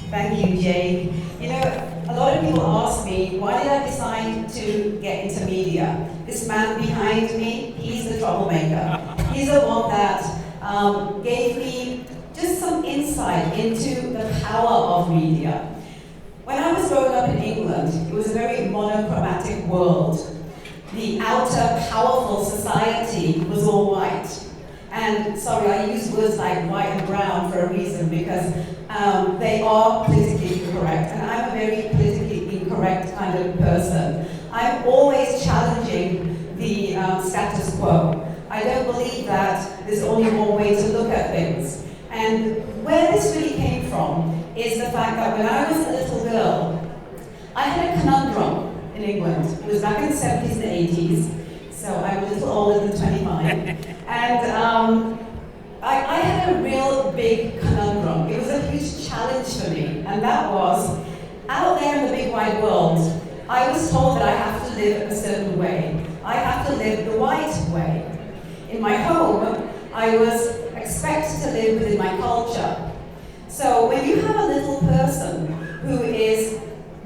Thank you, Jade. You know, a lot of people ask me, why did I decide to get into media? This man behind me, he's the troublemaker. He's the one that gave me just some insight into the power of media. When I was growing up in England, it was a very monochromatic world. The outer, powerful society was all white. And sorry, I use words like white and brown for a reason, because they are politically incorrect, and I'm a very politically incorrect kind of person. I'm always challenging the status quo. I don't believe that there's only one way to look at things. And where this really came from is the fact that when I was a little girl, I had a conundrum in England. It was back in the 70s and 80s, so I'm a little older than 25. And I had a real big conundrum. It was a huge challenge for me, and that was, out there in the big wide world, I was told that I have to live a certain way. I have to live the white way. In my home, I was expected to live within my culture. So when you have a little person who is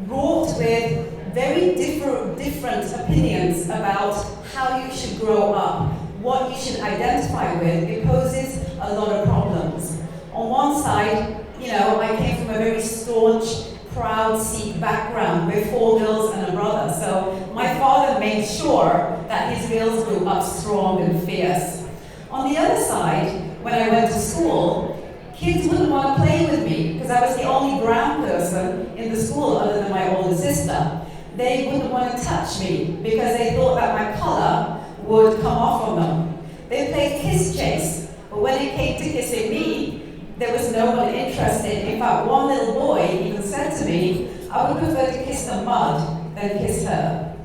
wrought with very different opinions about how you should grow up, what you should identify with, it poses a lot of problems. On one side, you know, I came from a very staunch, proud Sikh background with 4 girls and a brother. So my father made sure that his girls grew up strong and fierce. On the other side, when I went to school, kids wouldn't want to play with me because I was the only brown person in the school other than my older sister. They wouldn't want to touch me because they thought that my color would come off on them. They played kiss chase, but when it came to kissing me, there was no one interested. In fact, one little boy even said to me, I would prefer to kiss the mud than kiss her.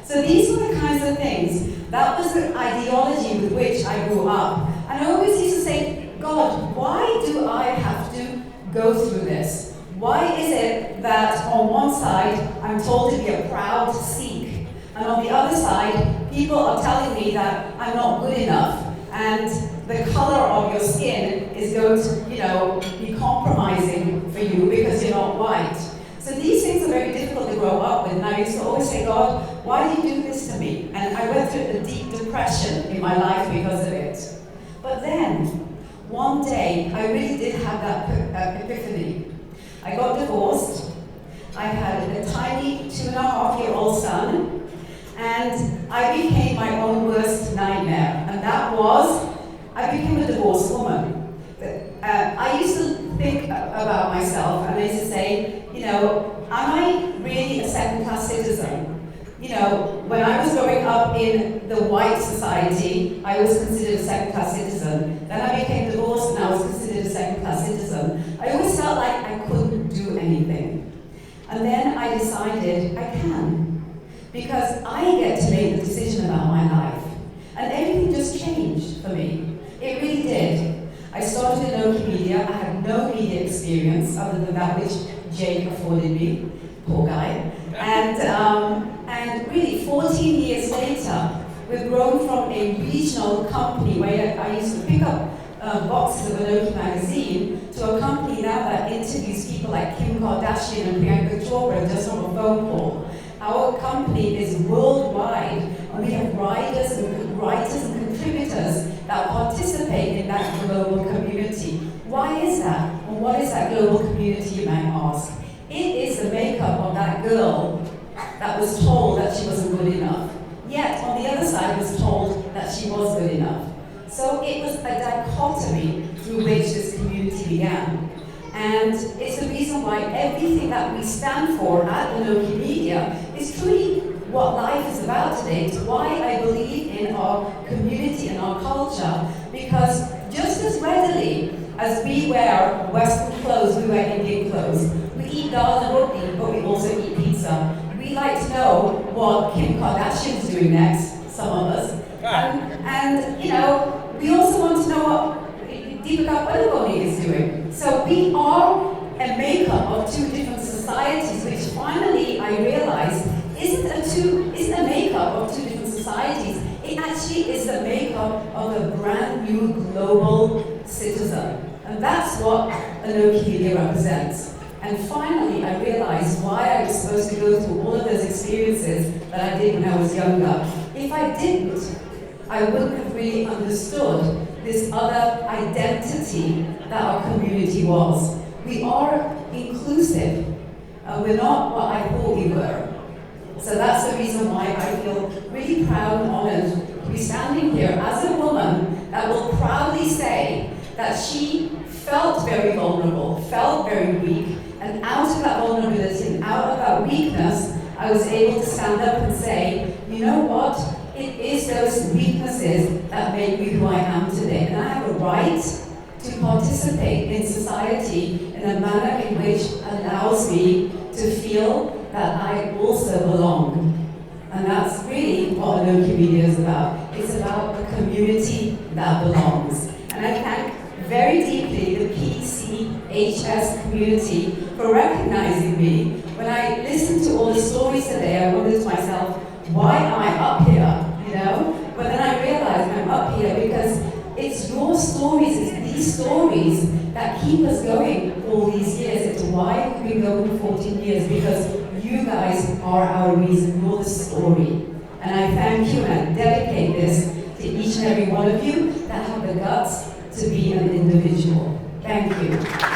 So these were the kinds of things. That was the ideology with which I grew up. And I always used to say, God, why do I have to go through this? Why is it that on one side, I'm told to be a proud Sikh, and on the other side, people are telling me that I'm not good enough, and the color of your skin is going to, you know, be compromising for you because you're not white. So these things are very difficult to grow up with, and I used to always say, God, why do you do this to me? And I went through a deep depression in my life because of it. But then, one day, I really did have that epiphany. I got divorced. I had a tiny 2.5-year-old son, and I became my own worst nightmare. And that was, I became a divorced woman. I used to think about myself, and I used to say, you know, am I really a second-class citizen? You know, when I was growing up in the white society, I was considered a second-class citizen. Then I became divorced and I was considered a second-class citizen. I always felt like I couldn't do anything. And then I decided I can. Because I get to make the decision about my life. And everything just changed for me. It really did. I started in ANOKHI Media. I had no media experience other than that which Jake afforded me. Poor guy. And really, 14 years later, we've grown from a regional company where I used to pick up boxes of ANOKHI magazine to a company now that interviews people like Kim Kardashian and Priyanka Chopra just on a phone call. Our company is worldwide, and we have writers and contributors that participate in that global community. Why is that? And what is that global community, you might ask? It is the makeup of that girl that was told that she wasn't good enough. Yet, on the other side, was told that she was good enough. So it was a dichotomy through which this community began. And it's the reason why everything that we stand for at ANOKHI Media is truly what life is about today. It's why I believe in our community and our culture, because just as readily as we wear Western clothes, we wear Indian clothes. We eat dal and roti, but we also eat pizza. We like to know what Kim Kardashian's doing next, some of us. And you know, we also want to know what Deepika Padukone is doing. So we are a makeup of two different societies, which finally I realized isn't a makeup of two different societies. It actually is the makeup of a brand new global citizen. And that's what ANOKHI Media represents. And finally, I realized why I was supposed to go through all of those experiences that I did when I was younger. If I didn't, I wouldn't have really understood this other identity that our community was. We are inclusive. We're not what I thought we were. So that's the reason why I feel really proud and honored to be standing here as a woman that will proudly say that she felt very vulnerable, felt very weak, and out of that vulnerability and out of that weakness, I was able to stand up and say, you know what? It is those weaknesses that make me who I am today. And I have a right to participate in society in a manner in which allows me to feel that I also belong. And that's really what ANOKHI Media is about. It's about a community that belongs. And I thank very deeply the PCHS community for recognizing me. When I listened to all the stories today, I wondered to myself, why am I up here, you know? But then I realized I'm up here because it's your stories, it's these stories that keep us going all these years. It's why we've been going 14 years, because you guys are our reason, you're the story. And I thank you and I dedicate this to each and every one of you that have the guts to be an individual. Thank you.